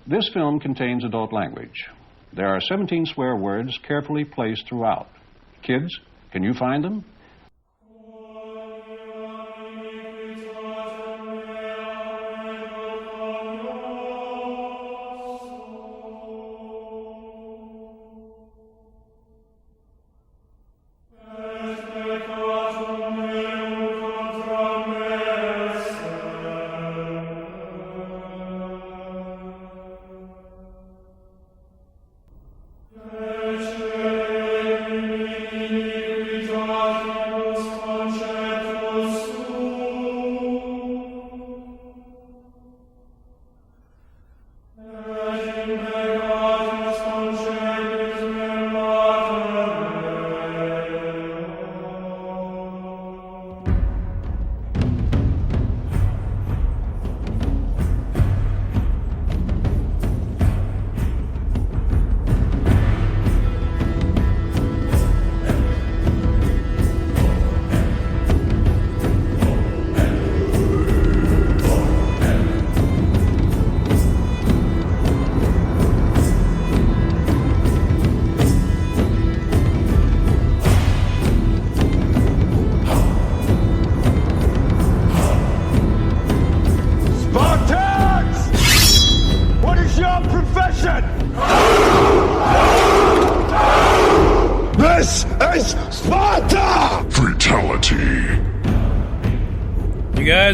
This film contains adult language. There are 17 swear words carefully placed throughout. Kids, can you find them?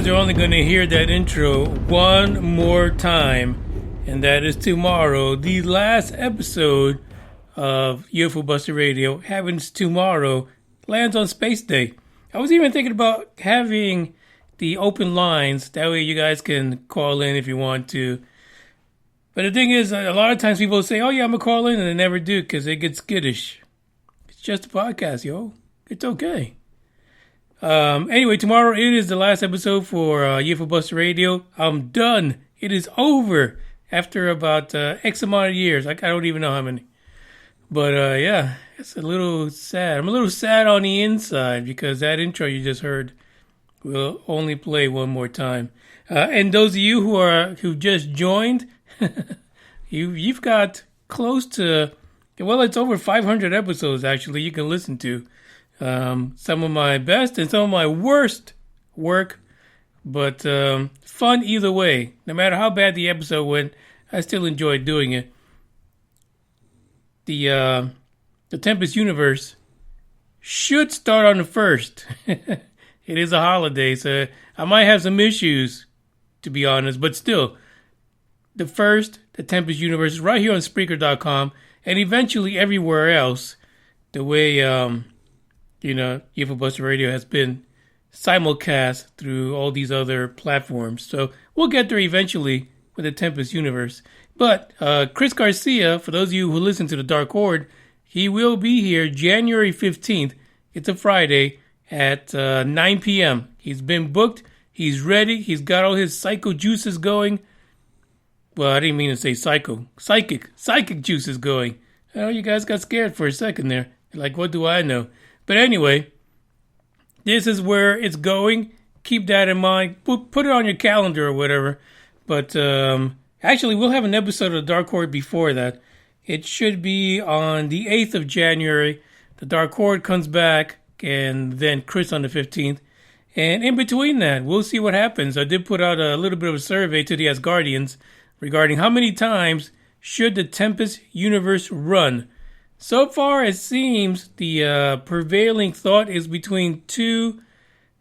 You're only going to hear that intro one more time, and that is tomorrow. The last episode of UFO Buster Radio happens tomorrow, lands on Space Day. I was even thinking about having the open lines, that way you guys can call in if you want to. But the thing is, a lot of times people say, oh yeah, I'm going to call in, and they never do because they get skittish. It's just a podcast, yo. It's okay. Anyway, tomorrow it is the last episode for UFO Buster Radio. I'm done. It is over after about X amount of years. I don't even know how many. But yeah, it's a little sad. I'm a little sad on the inside because that intro you just heard will only play one more time. And those of you who just joined, you've got close to, well, it's over 500 episodes actually you can listen to. Some of my best and some of my worst work, but fun either way. No matter how bad the episode went, I still enjoyed doing it. The Tempest Universe should start on the 1st. It is a holiday, so I might have some issues, to be honest, but still, the 1st, the Tempest Universe, is right here on Spreaker.com, and eventually everywhere else, the way UFO Buster Radio has been simulcast through all these other platforms. So we'll get there eventually with the Tempest Universe. But Chris Garcia, for those of you who listen to the Dark Horde, he will be here January 15th. It's a Friday at 9 p.m. He's been booked. He's ready. He's got all his psycho juices going. Well, I didn't mean to say psycho. Psychic juices going. Oh, you guys got scared for a second there. Like, what do I know? But anyway, this is where it's going. Keep that in mind. Put it on your calendar or whatever. But actually, we'll have an episode of the Dark Horde before that. It should be on the 8th of January. The Dark Horde comes back, and then Chris on the 15th. And in between that, we'll see what happens. I did put out a little bit of a survey to the Asgardians regarding how many times should the Tempest Universe run. So far, it seems the prevailing thought is between 2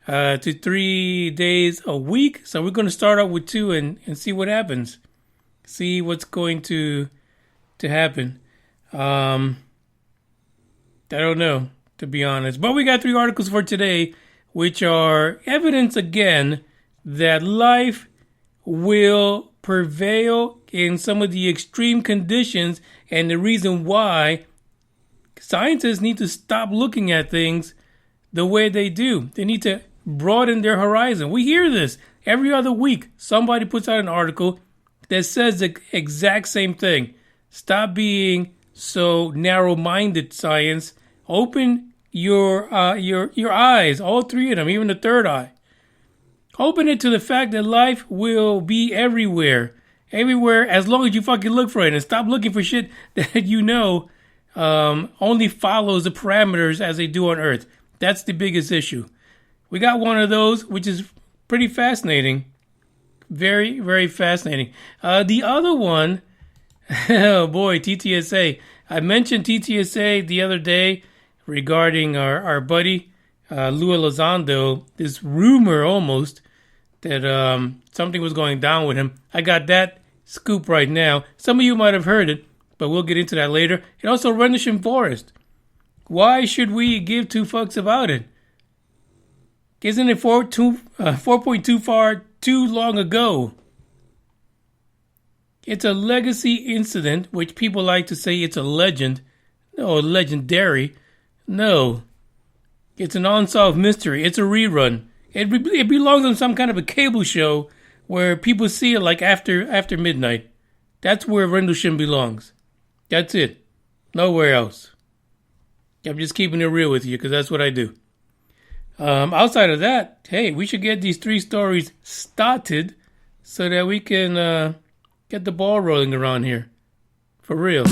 to 3 days a week. So we're going to start out with 2 and see what happens. See what's going to happen. I don't know, to be honest. But we got 3 articles for today, which are evidence again that life will prevail in some of the extreme conditions, and the reason why scientists need to stop looking at things the way they do. They need to broaden their horizon. We hear this every other week. Somebody puts out an article that says the exact same thing. Stop being so narrow-minded, science. Open your eyes, all 3 of them, even the third eye. Open it to the fact that life will be everywhere. everywhere, as long as you fucking look for it and stop looking for shit that only follows the parameters as they do on Earth. That's the biggest issue. We got one of those, which is pretty fascinating. Very, very fascinating. The other one, oh boy, TTSA. I mentioned TTSA the other day regarding our buddy, Lue Elizondo. This rumor almost that something was going down with him. I got that scoop right now. Some of you might have heard it, but we'll get into that later. And also Rendlesham Forest. Why should we give two fucks about it? Isn't it 4.2 far too long ago? It's a legacy incident, which people like to say it's a legend. No, legendary. No. It's an unsolved mystery. It's a rerun. It belongs on some kind of a cable show where people see it like after midnight. That's where Rendlesham belongs. That's it. Nowhere else. I'm just keeping it real with you because that's what I do. Outside of that, hey, we should get these 3 stories started so that we can get the ball rolling around here. For real.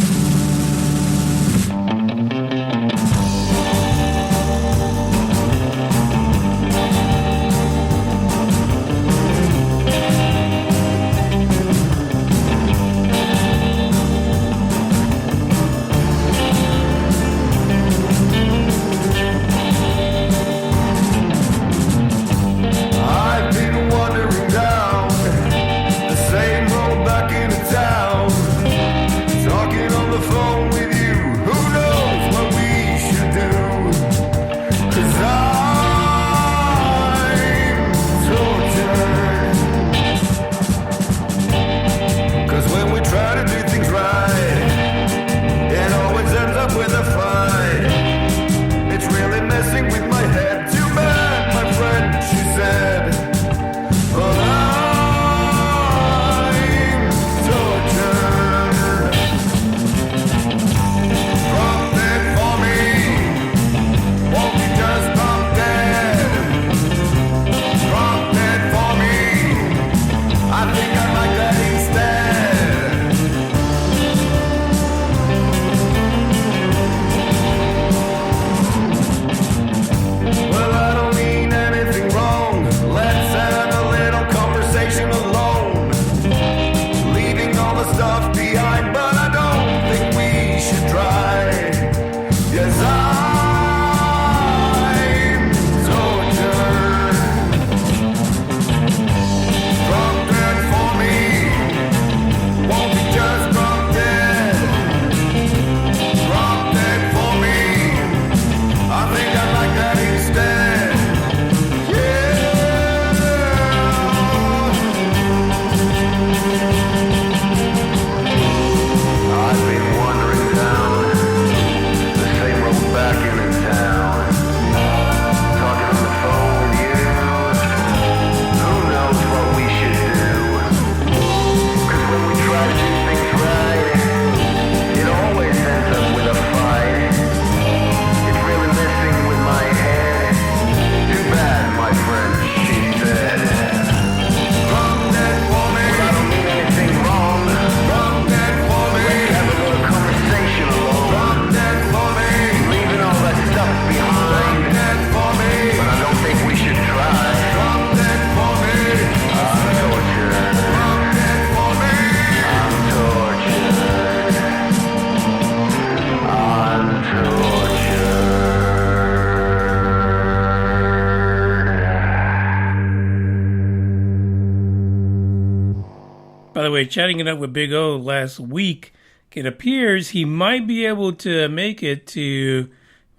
By the way, chatting it up with Big O last week, it appears he might be able to make it to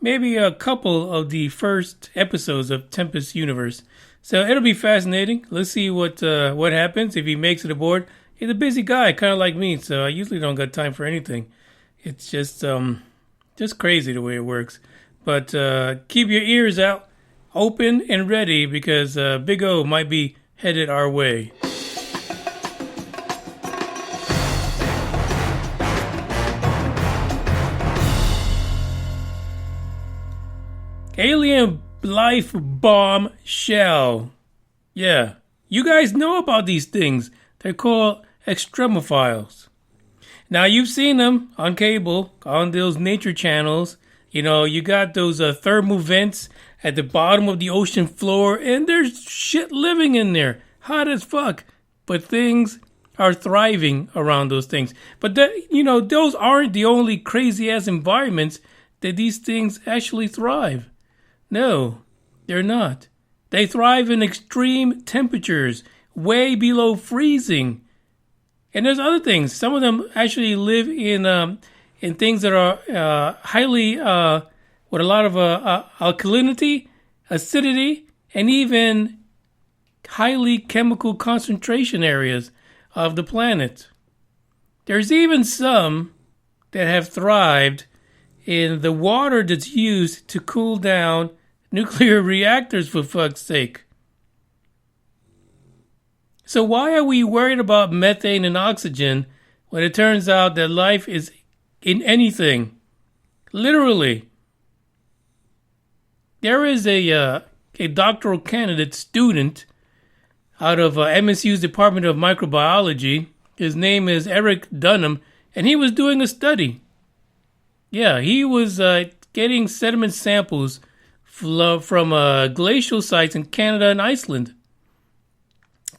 maybe a couple of the first episodes of Tempest Universe. So it'll be fascinating. Let's see what happens if he makes it aboard. He's a busy guy, kind of like me, so I usually don't got time for anything. It's just crazy the way it works. But keep your ears out, open and ready, because Big O might be headed our way. Alien life bombshell. Yeah, you guys know about these things. They're called extremophiles. Now, you've seen them on cable, on those nature channels. You know, you got those thermal vents at the bottom of the ocean floor, and there's shit living in there. Hot as fuck. But things are thriving around those things. But, those aren't the only crazy-ass environments that these things actually thrive. No, they're not. They thrive in extreme temperatures, way below freezing. And there's other things. Some of them actually live in things that are highly, with a lot of alkalinity, acidity, and even highly chemical concentration areas of the planet. There's even some that have thrived in the water that's used to cool down nuclear reactors, for fuck's sake. So why are we worried about methane and oxygen when it turns out that life is in anything? Literally. There is a doctoral candidate student out of MSU's Department of Microbiology. His name is Eric Dunham, and he was doing a study. Yeah, he was getting sediment samples from glacial sites in Canada and Iceland.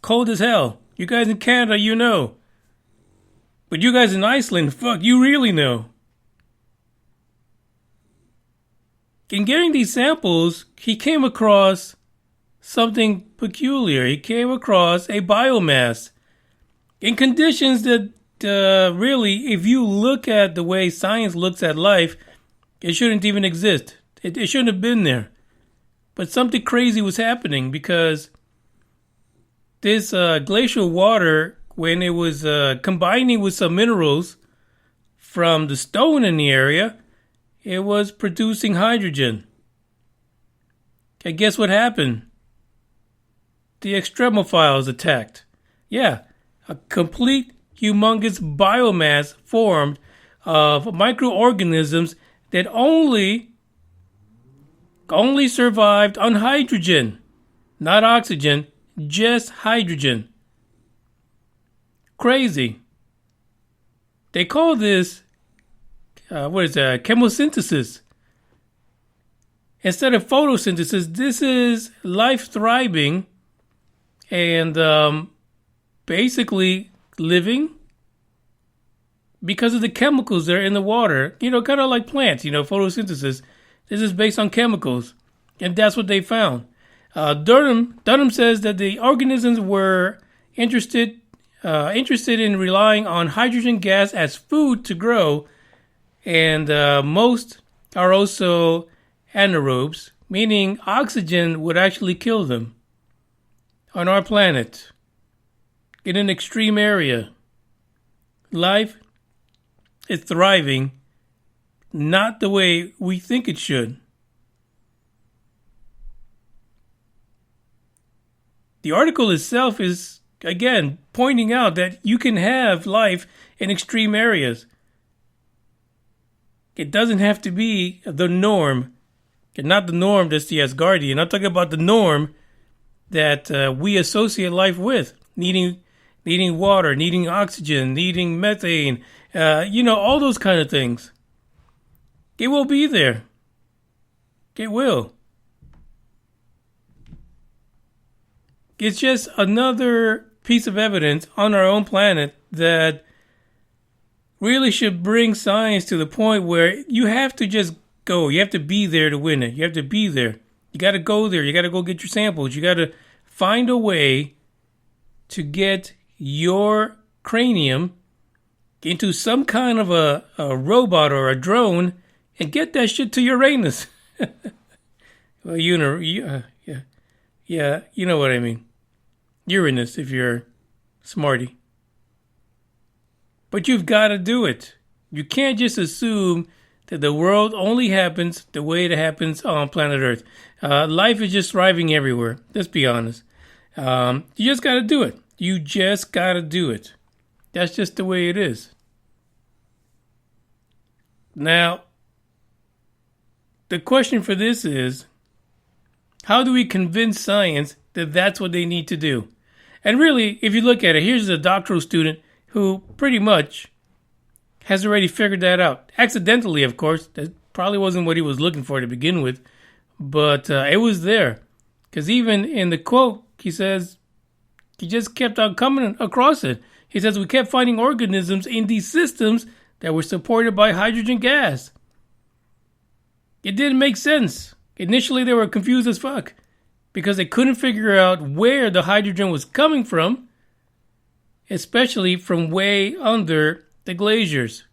Cold as hell. You guys in Canada, you know. But you guys in Iceland, fuck, you really know. In getting these samples, he came across something peculiar. He came across a biomass in conditions that really, if you look at the way science looks at life, it shouldn't even exist. It shouldn't have been there. But something crazy was happening because this glacial water, when it was combining with some minerals from the stone in the area, it was producing hydrogen. And guess what happened? The extremophiles attacked. Yeah, a complete humongous biomass formed of microorganisms that only survived on hydrogen, not oxygen, just hydrogen. Crazy. They call this, chemosynthesis. Instead of photosynthesis, this is life thriving and basically living because of the chemicals that are in the water. You know, kind of like plants, photosynthesis. This is based on chemicals. And that's what they found. Dunham says that the organisms were interested in relying on hydrogen gas as food to grow, and most are also anaerobes, meaning oxygen would actually kill them. On our planet, in an extreme area, life is thriving not the way we think it should. The article itself is, again, pointing out that you can have life in extreme areas. It doesn't have to be the norm. And not the norm that's the Asgardian. I'm talking about the norm that we associate life with. Needing water, needing oxygen, needing methane, all those kind of things. It will be there. It will. It's just another piece of evidence on our own planet that really should bring science to the point where you have to just go. You have to be there to win it. You have to be there. You got to go there. You got to go get your samples. You got to find a way to get your cranium into some kind of a robot or a drone and get that shit to Uranus. Well, you know what I mean. Uranus, if you're smarty. But you've got to do it. You can't just assume that the world only happens the way it happens on planet Earth. Life is just thriving everywhere. Let's be honest. You just got to do it. You just got to do it. That's just the way it is. Now, the question for this is, how do we convince science that that's what they need to do? And really, if you look at it, here's a doctoral student. who pretty much has already figured that out. Accidentally, of course. That probably wasn't what he was looking for to begin with. But it was there. Because even in the quote, he says, he just kept on coming across it. He says, we kept finding organisms in these systems that were supported by hydrogen gas. It didn't make sense. Initially, they were confused as fuck because they couldn't figure out where the hydrogen was coming from, especially from way under the glaciers.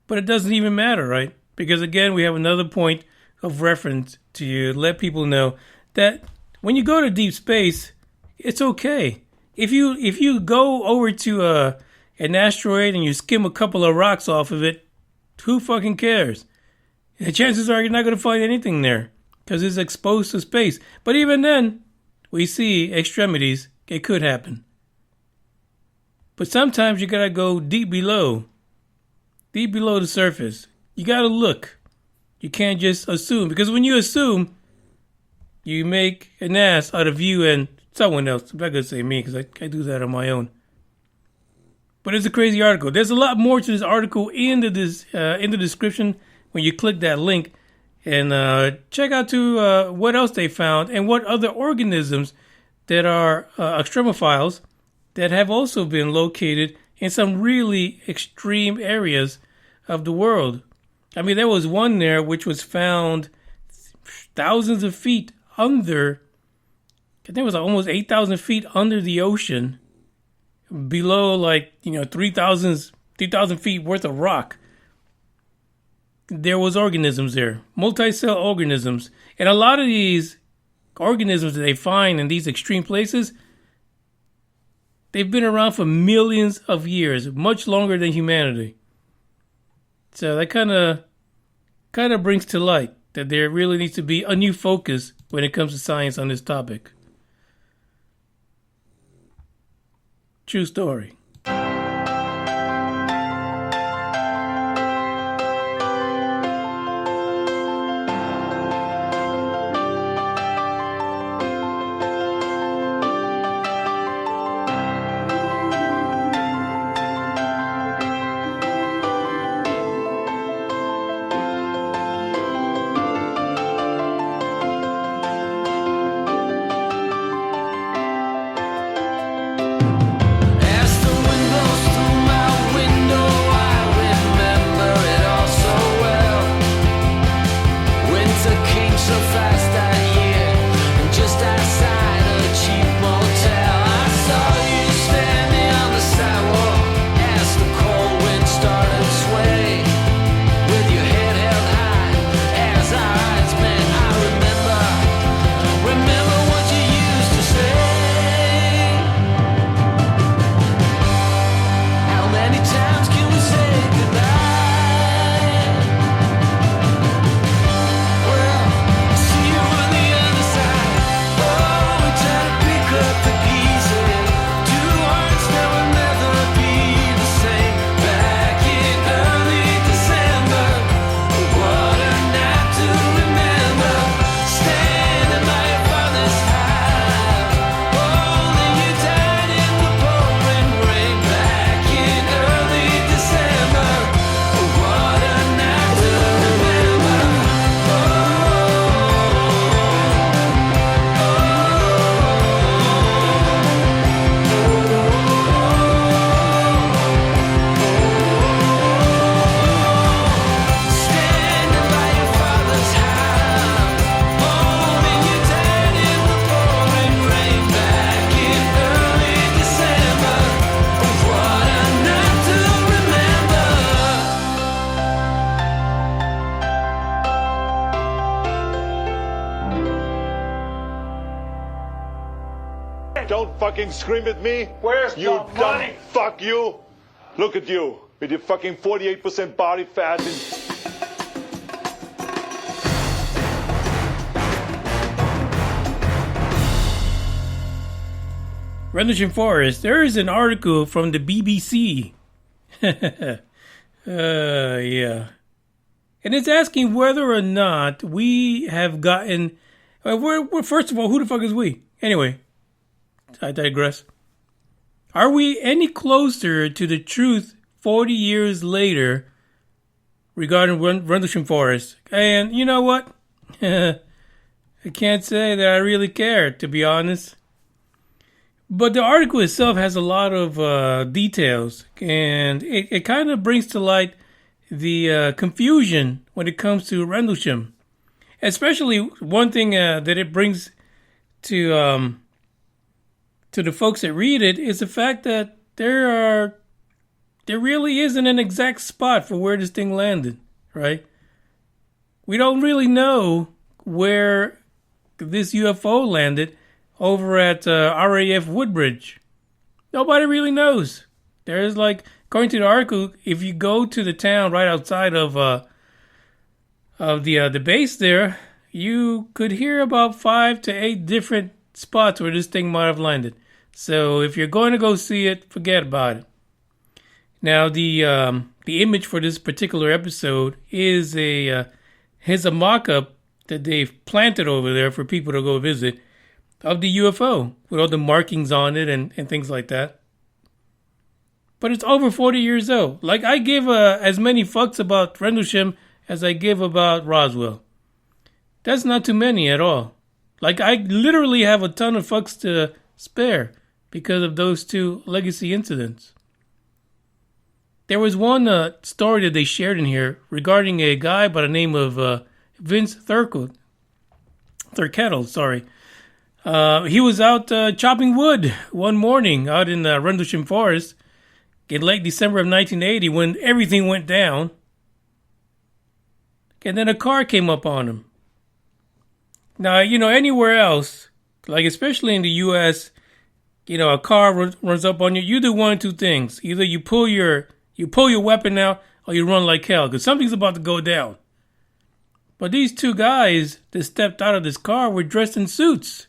But it doesn't even matter, right? Because again, we have another point of reference to let people know that when you go to deep space, it's okay. If you go over to an asteroid and you skim a couple of rocks off of it, who fucking cares? The chances are you're not going to find anything there because it's exposed to space. But even then, we see extremities. It could happen. But sometimes you got to go deep below the surface. You got to look. You can't just assume. Because when you assume, you make an ass out of you and someone else. I'm not going to say me because I do that on my own. But it's a crazy article. There's a lot more to this article in the description when you click that link. And check out what else they found and what other organisms that are extremophiles that have also been located in some really extreme areas of the world. I mean, there was one there which was found thousands of feet under, I think it was almost 8,000 feet under the ocean, below 3,000 feet worth of rock. There was organisms there, multi-cell organisms. And a lot of these organisms that they find in these extreme places, they've been around for millions of years, much longer than humanity. So that kind of brings to light that there really needs to be a new focus when it comes to science on this topic. True story. Don't fucking scream at me. Where's you the dumb money? fuck you. Look at you with your fucking 48% body fat and Rendlesham Forest, there is an article from the BBC. Yeah. And it's asking whether or not we have gotten... first of all, who the fuck is we? Anyway, I digress. Are we any closer to the truth 40 years later regarding Rendlesham Forest? And you know what? I can't say that I really care, to be honest. But the article itself has a lot of details, and it kind of brings to light the confusion when it comes to Rendlesham. Especially one thing that it brings to the folks that read it is the fact that there really isn't an exact spot for where this thing landed, right? We don't really know where this UFO landed over at RAF Woodbridge. Nobody really knows. There's according to the article, if you go to the town right outside of the base there, you could hear about 5 to 8 different spots where this thing might have landed. So if you're going to go see it, forget about it. Now the image for this particular episode is a mock-up that they've planted over there for people to go visit of the UFO with all the markings on it and things like that. But it's over 40 years old. I give as many fucks about Rendlesham as I give about Roswell. That's not too many at all. I literally have a ton of fucks to spare because of those two legacy incidents. There was one story that they shared in here regarding a guy by the name of Vince Thurkettle. He was out chopping wood one morning out in Rendlesham Forest in late December of 1980 when everything went down. And then a car came up on him. Now, anywhere else, especially in the U.S., a car runs up on you. You do one of two things. Either you pull your weapon out or you run like hell because something's about to go down. But these two guys that stepped out of this car were dressed in suits.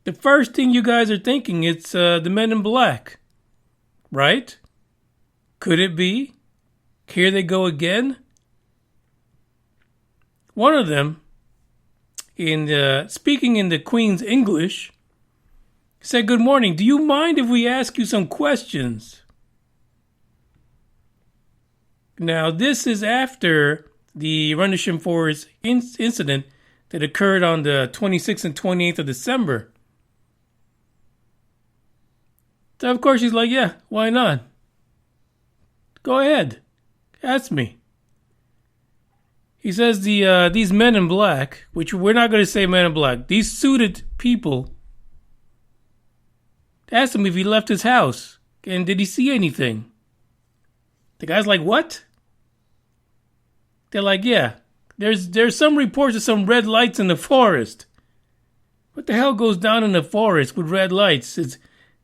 The first thing you guys are thinking, it's the Men in Black. Right? Could it be? Here they go again? One of them, speaking in the Queen's English, said, "Good morning. Do you mind if we ask you some questions?" Now, this is after the Rendlesham Forest incident that occurred on the 26th and 28th of December. So, of course, she's like, yeah, why not? Go ahead. Ask me. He says these men in black, which we're not going to say men in black, these suited people, asked him if he left his house and did he see anything. The guy's like, what? They're like, yeah, there's some reports of some red lights in the forest. What the hell goes down in the forest with red lights?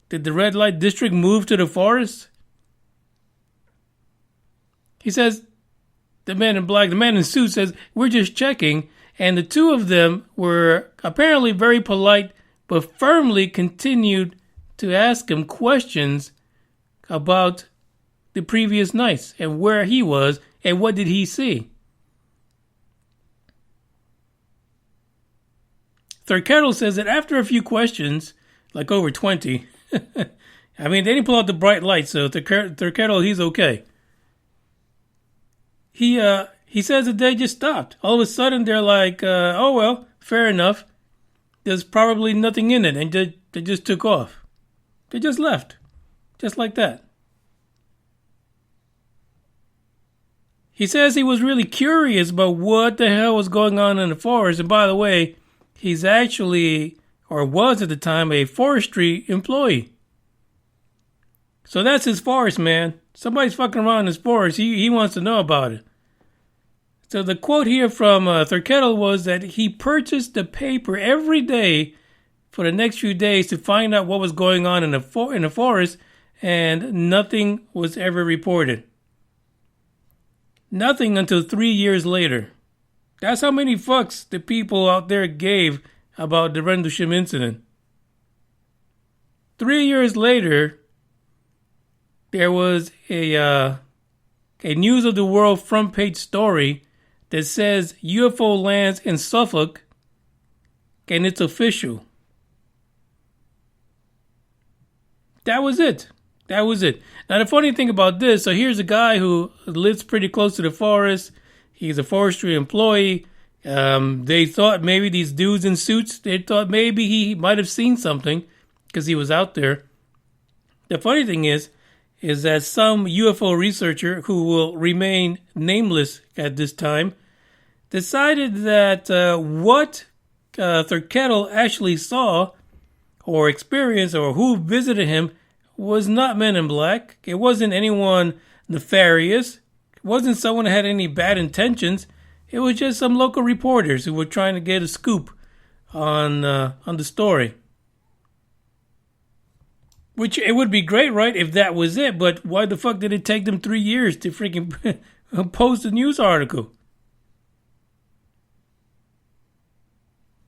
Did the red light district move to the forest? He says, the man in black, the man in suit says, we're just checking. And the two of them were apparently very polite, but firmly continued to ask him questions about the previous nights and where he was and what did he see. Thurkettle says that after a few questions, like over 20, I mean, they didn't pull out the bright lights, so Thurkettle, he's okay. He says that they just stopped. All of a sudden, they're like, oh, well, fair enough. There's probably nothing in it, and they just took off. They just left, just like that. He says he was really curious about what the hell was going on in the forest, and by the way, he's actually, or was at the time, a forestry employee. So that's his forest, man. Somebody's fucking around in his forest. He wants to know about it. So the quote here from Thurkettle was that he purchased the paper every day for the next few days to find out what was going on in the forest, and nothing was ever reported. Nothing until 3 years later. That's how many fucks the people out there gave about the Rendlesham incident. 3 years later, there was a News of the World front page story that says UFO lands in Suffolk and it's official. That was it. That was it. Now, the funny thing about this, so here's a guy who lives pretty close to the forest. He's a forestry employee. They thought maybe these dudes in suits, they thought maybe he might have seen something because he was out there. The funny thing is that some UFO researcher who will remain nameless at this time decided that what Thurkettle actually saw or experienced or who visited him was not Men in Black. It wasn't anyone nefarious. It wasn't someone that had any bad intentions. It was just some local reporters who were trying to get a scoop on the story. Which it would be great, right, if that was it. But why the fuck did it take them 3 years to freaking post a news article?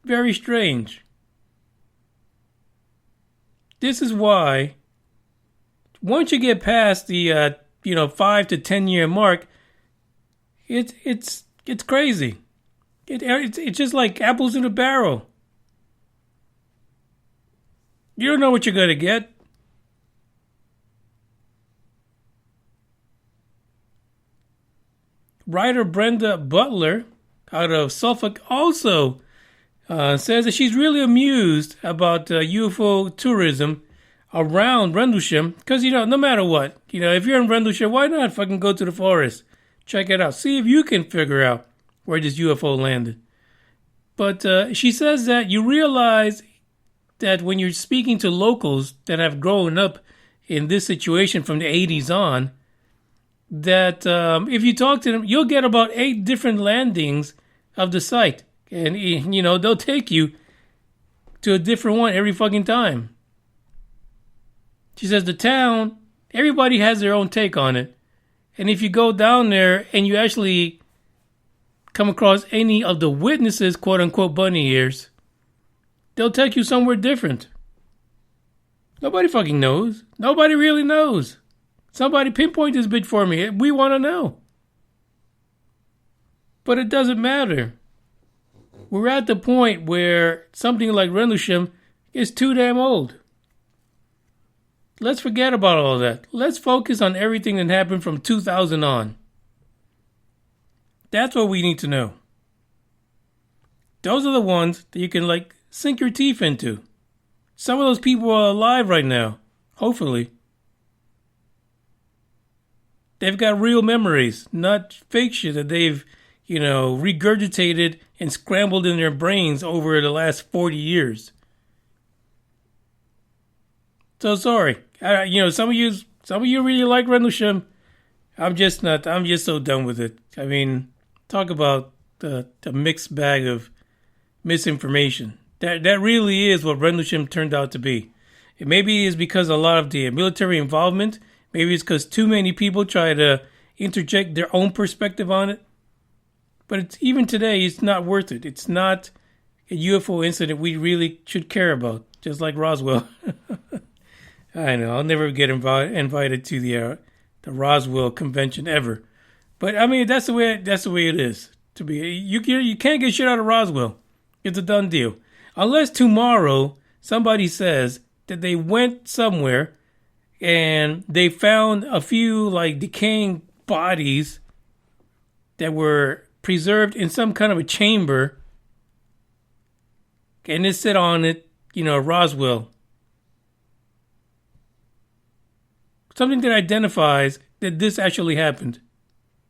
Very strange. This is why, once you get past the 5 to 10 year mark, it's crazy. It's just like apples in a barrel. You don't know what you're gonna get. Writer Brenda Butler out of Suffolk also says that she's really amused about UFO tourism around Rendlesham because, no matter what, if you're in Rendlesham, why not fucking go to the forest? Check it out. See if you can figure out where this UFO landed. But she says that you realize that when you're speaking to locals that have grown up in this situation from the 80s on, that if you talk to them, you'll get about 8 different landings of the site. And, they'll take you to a different one every fucking time. She says the town, everybody has their own take on it. And if you go down there and you actually come across any of the witnesses, quote unquote, bunny ears, they'll take you somewhere different. Nobody fucking knows. Nobody really knows. Somebody pinpoint this bitch for me. We want to know. But it doesn't matter. We're at the point where something like Rendlesham is too damn old. Let's forget about all that. Let's focus on everything that happened from 2000 on. That's what we need to know. Those are the ones that you can, sink your teeth into. Some of those people are alive right now. Hopefully. They've got real memories, not fake shit that they've, regurgitated and scrambled in their brains over the last 40 years. So sorry. Some of you really like Rendlesham. I'm just not. I'm just so done with it. I mean, talk about the mixed bag of misinformation. That really is what Rendlesham turned out to be. It maybe is because of a lot of the military involvement. Maybe it's because too many people try to interject their own perspective on it. But even today, it's not worth it. It's not a UFO incident we really should care about, just like Roswell. I know, I'll never get invited to the Roswell convention ever. But I mean, that's the way it is. To be, you can't get shit out of Roswell. It's a done deal, unless tomorrow somebody says that they went somewhere and they found a few decaying bodies that were preserved in some kind of a chamber, and it said on it, Roswell. Something that identifies that this actually happened.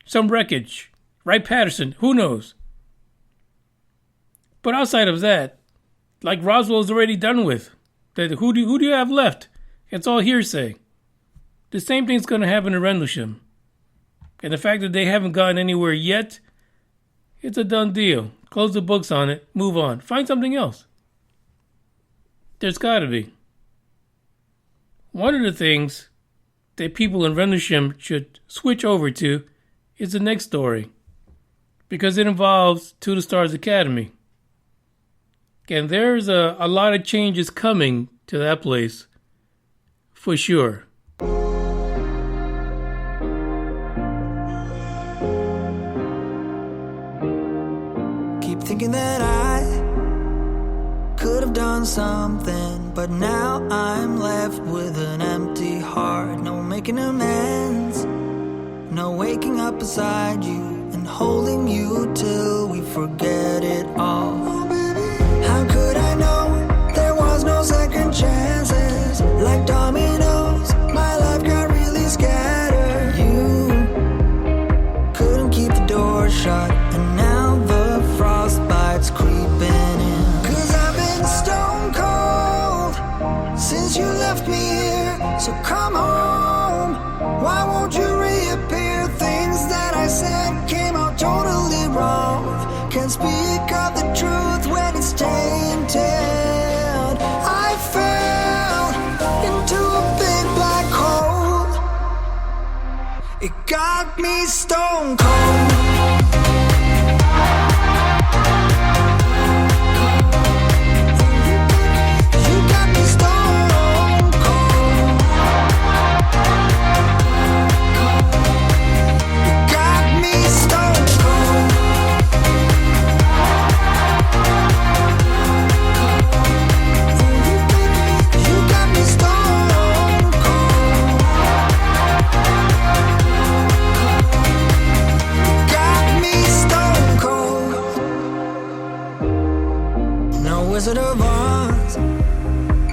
Some wreckage. Wright Patterson. Who knows? But outside of that, Roswell's already done with. Who do you have left? It's all hearsay. The same thing's going to happen to Rendlesham. And the fact that they haven't gotten anywhere yet, it's a done deal. Close the books on it. Move on. Find something else. There's got to be. One of the things that people in Rendlesham should switch over to is the next story, because it involves To the Stars Academy. And there's a lot of changes coming to that place, for sure. Keep thinking that I could have done something, but now I'm left with an empty making amends. No waking up beside you and holding you till we forget it all. How could I know there was no second chances? Like dominoes, my life got really scattered. You couldn't keep the door shut, and now the frostbite's creeping in. 'Cause I've been stone cold since you left me here, so come home. Why won't you reappear? Things that I said came out totally wrong. Can't speak of the truth when it's tainted. I fell into a big black hole. It got me stone cold. Wizard of Oz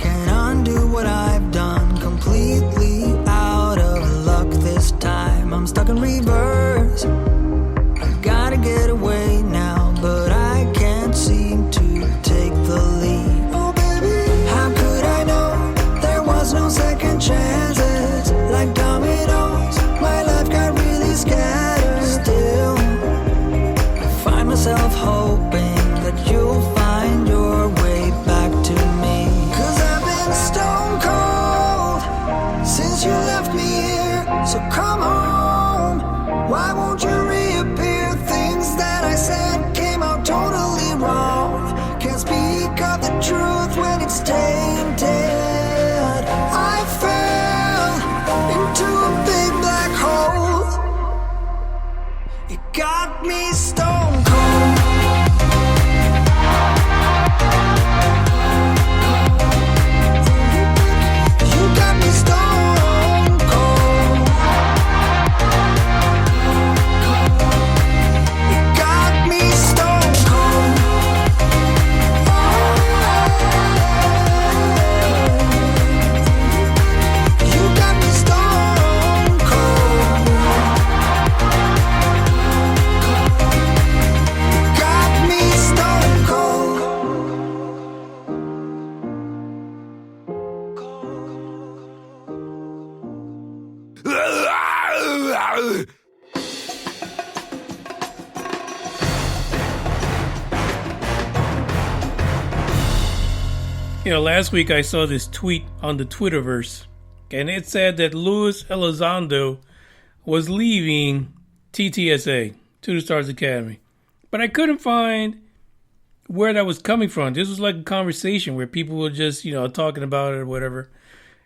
can't undo what I've done. Completely out of luck this time. I'm stuck in reverse. I gotta get away now, but I can't seem to take the lead. Oh baby, how could I know there was no second chances? Like dominoes, my life got really scattered. Still, I find myself hoping that you'll find your way back to me. 'Cause I've been stone cold since you left me here, so come home. Why won't you reappear? Things that I said came out totally wrong. Can't speak of the truth when it's tainted. I fell into a big black hole. It got me stone cold. You know, last week I saw this tweet on the Twitterverse, and it said that Lue Elizondo was leaving TTSA, Two Stars Academy. But I couldn't find where that was coming from. This was like a conversation where people were just, talking about it or whatever.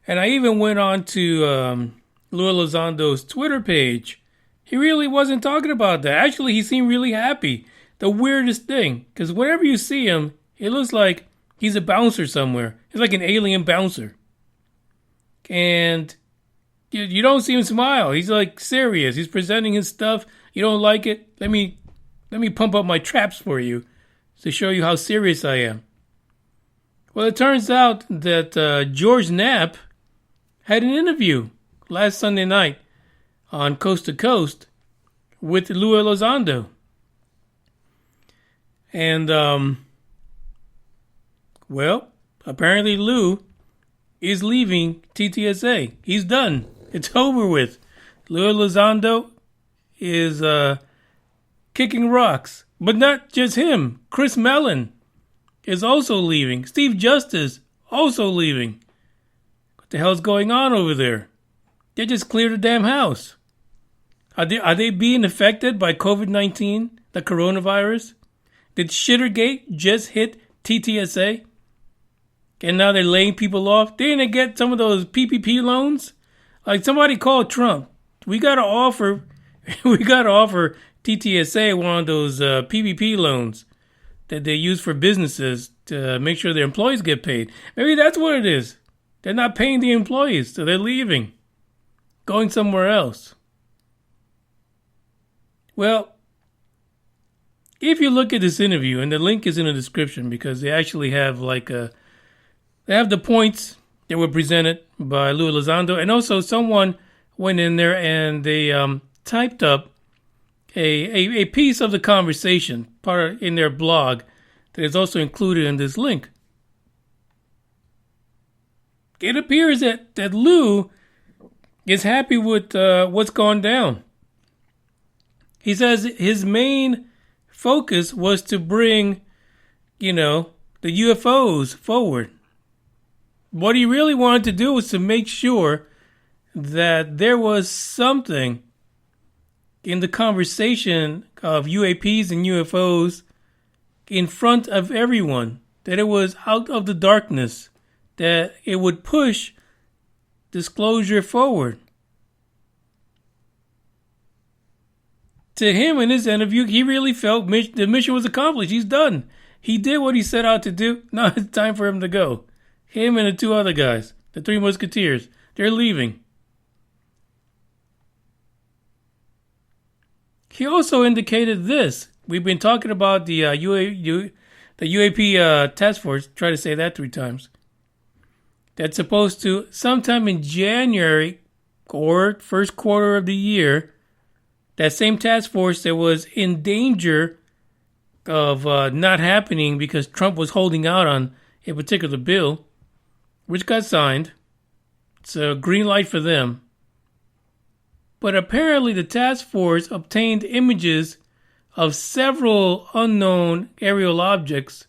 And I even went on to Lue Elizondo's Twitter page. He really wasn't talking about that. Actually, he seemed really happy. The weirdest thing, because whenever you see him, it looks like he's a bouncer somewhere. He's like an alien bouncer. And you don't see him smile. He's like serious. He's presenting his stuff. You don't like it? Let me pump up my traps for you to show you how serious I am. Well, it turns out that George Knapp had an interview last Sunday night on Coast to Coast with Lue Elizondo. And, well, apparently Lue is leaving TTSA. He's done. It's over with. Lue Elizondo is kicking rocks. But not just him. Chris Mellon is also leaving. Steve Justice also leaving. What the hell's going on over there? They just cleared the damn house. Are they being affected by COVID-19, the coronavirus? Did Shittergate just hit TTSA? And now they're laying people off? Didn't they get some of those PPP loans? Like somebody called Trump. We gotta offer TTSA one of those PPP loans that they use for businesses to make sure their employees get paid. Maybe that's what it is. They're not paying the employees, so they're leaving. going somewhere else. Well, if you look at this interview, and the link is in the description because they actually have they have the points that were presented by Lue Elizondo, and also someone went in there and they typed up a piece of the conversation in their blog that is also included in this link. It appears that Lue is happy with what's gone down. He says his main focus was to bring, the UFOs forward. What he really wanted to do was to make sure that there was something in the conversation of UAPs and UFOs in front of everyone, that it was out of the darkness, that it would push disclosure forward. To him, in his interview, he really felt the mission was accomplished. He's done. He did what he set out to do. Now it's time for him to go. Him and the two other guys, the Three Musketeers, they're leaving. He also indicated this. We've been talking about the UAP task force. Try to say that 3 times. That's supposed to, sometime in January or first quarter of the year, that same task force that was in danger of not happening because Trump was holding out on a particular bill, which got signed. It's a green light for them. But apparently the task force obtained images of several unknown aerial objects,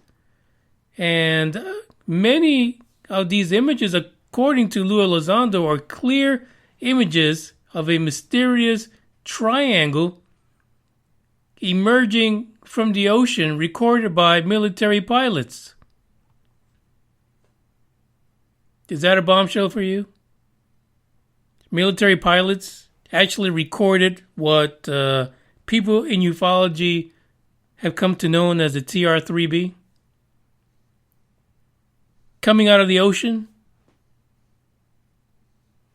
and many of these images, according to Lue Elizondo, are clear images of a mysterious triangle emerging from the ocean, recorded by military pilots. Is that a bombshell for you? Military pilots actually recorded what people in ufology have come to know as the TR-3B? Coming out of the ocean?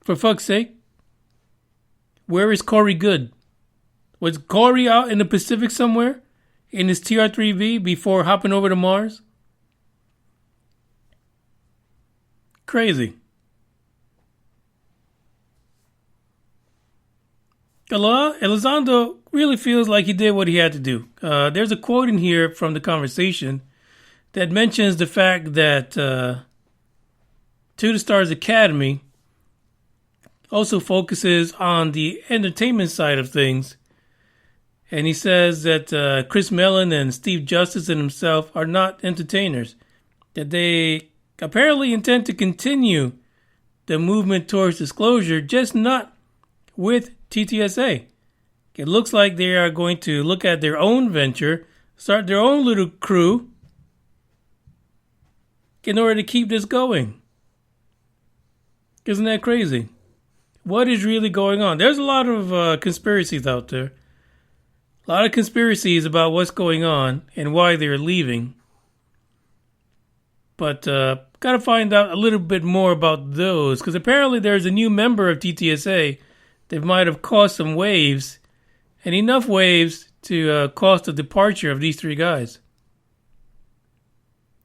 For fuck's sake. Where is Corey Good? Was Corey out in the Pacific somewhere in his TR-3B before hopping over to Mars? Crazy. Elizondo really feels like he did what he had to do. There's a quote in here from the conversation that mentions the fact that To the Stars Academy also focuses on the entertainment side of things. And he says that Chris Mellon and Steve Justice and himself are not entertainers. That they apparently intend to continue the movement towards disclosure, just not with TTSA. It looks like they are going to look at their own venture, start their own little crew in order to keep this going. Isn't that crazy? What is really going on? There's a lot of conspiracies out there. A lot of conspiracies about what's going on and why they're leaving. But got to find out a little bit more about those, because apparently there's a new member of TTSA that might have caused some waves, and enough waves to cause the departure of these 3 guys.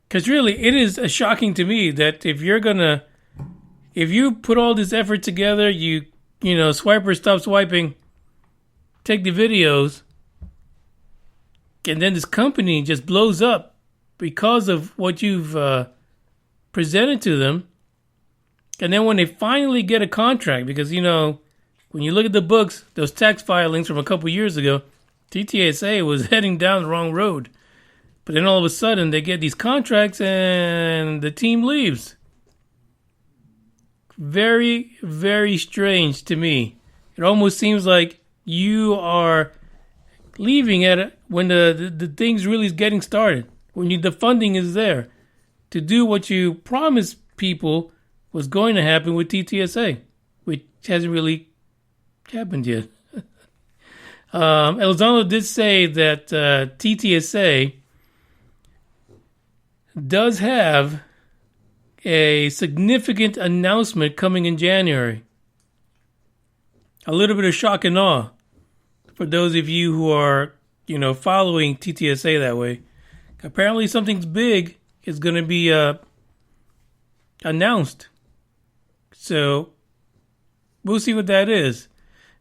Because really, it is shocking to me that if you put all this effort together, you swiper, stop swiping, take the videos, and then this company just blows up because of what you've presented to them. And then when they finally get a contract, because, when you look at the books, those tax filings from a couple years ago, TTSA was heading down the wrong road. But then all of a sudden, they get these contracts and the team leaves. Very, very strange to me. It almost seems like you are leaving when the thing's really getting started. When the funding is there to do what you promised people was going to happen with TTSA, which hasn't really happened yet. Elizondo did say that TTSA does have a significant announcement coming in January. a little bit of shock and awe for those of you who are, following TTSA that way. Apparently something big is going to be announced. So we'll see what that is.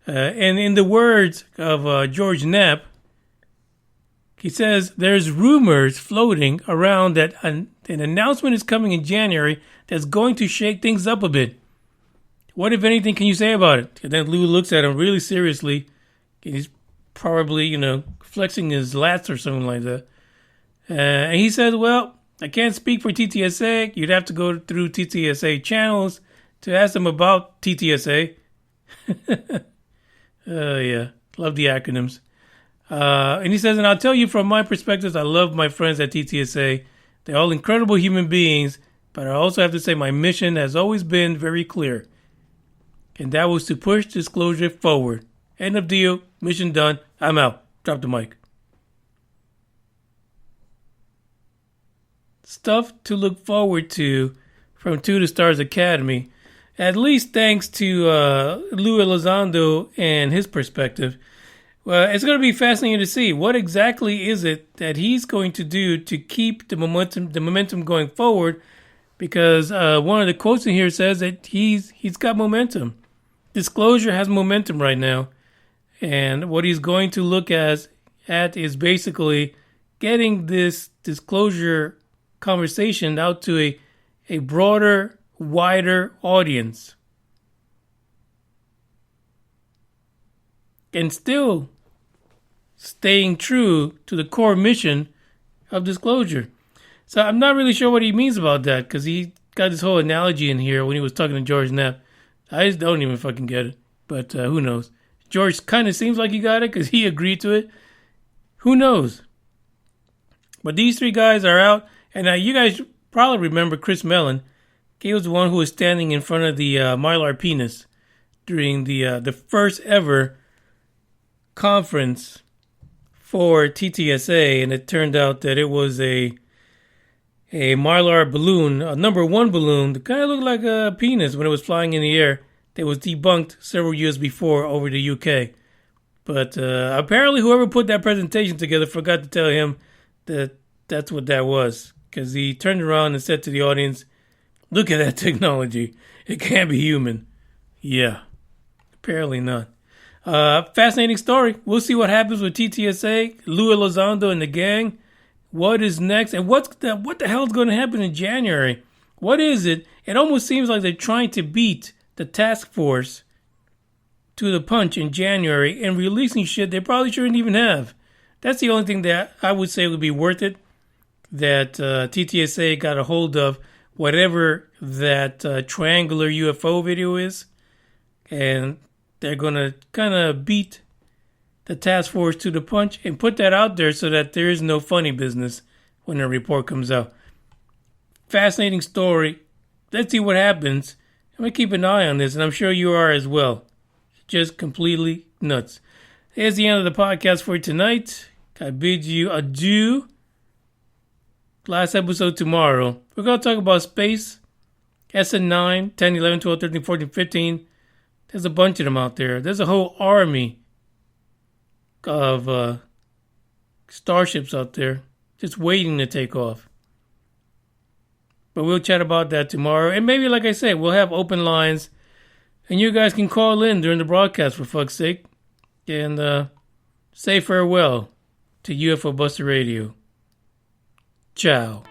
And in the words of George Knapp, he says there's rumors floating around that an announcement is coming in January that's going to shake things up a bit. What, if anything, can you say about it? And then Lue looks at him really seriously. And he's probably, flexing his lats or something like that. And he says, well, I can't speak for TTSA. You'd have to go through TTSA channels to ask them about TTSA. Yeah, love the acronyms. And he says, and I'll tell you from my perspective, I love my friends at TTSA. They're all incredible human beings, but I also have to say my mission has always been very clear. And that was to push disclosure forward. End of deal. Mission done. I'm out. Drop the mic. Stuff to look forward to from To the Stars Academy. At least thanks to Lue Elizondo and his perspective. Well, it's going to be fascinating to see what exactly is it that he's going to do to keep the momentum going forward. Because one of the quotes in here says that he's got momentum. Disclosure has momentum right now. And what he's going to look at is basically getting this disclosure conversation out to a broader, wider audience. And still staying true to the core mission of disclosure. So I'm not really sure what he means about that, because he got this whole analogy in here when he was talking to George Knapp. I just don't even fucking get it. But who knows? George kind of seems like he got it because he agreed to it. Who knows? But these three guys are out. And you guys probably remember Chris Mellon. He was the one who was standing in front of the Mylar penis during the first ever conference for TTSA. And it turned out that it was a Mylar balloon, a number 1 balloon that kind of looked like a penis when it was flying in the air. That was debunked several years before over the UK. But apparently whoever put that presentation together forgot to tell him that that's what that was. Because he turned around and said to the audience, look at that technology. It can't be human. Yeah, apparently not. Fascinating story. We'll see what happens with TTSA, Lue Elizondo and the gang. What is next? And what the hell is going to happen in January? What is it? It almost seems like they're trying to beat the task force to the punch in January and releasing shit they probably shouldn't even have. That's the only thing that I would say would be worth it. That TTSA got a hold of whatever that triangular UFO video is. And they're going to kind of beat the task force to the punch and put that out there so that there is no funny business when the report comes out. Fascinating story. Let's see what happens. I'm going to keep an eye on this, and I'm sure you are as well. Just completely nuts. Here's the end of the podcast for tonight. I bid you adieu. Last episode tomorrow. We're going to talk about space. SN9, 10, 11, 12, 13, 14, 15. There's a bunch of them out there. There's a whole army of starships out there just waiting to take off. But we'll chat about that tomorrow. And maybe, like I said, we'll have open lines. And you guys can call in during the broadcast, for fuck's sake. And say farewell to UFO Buster Radio. Ciao.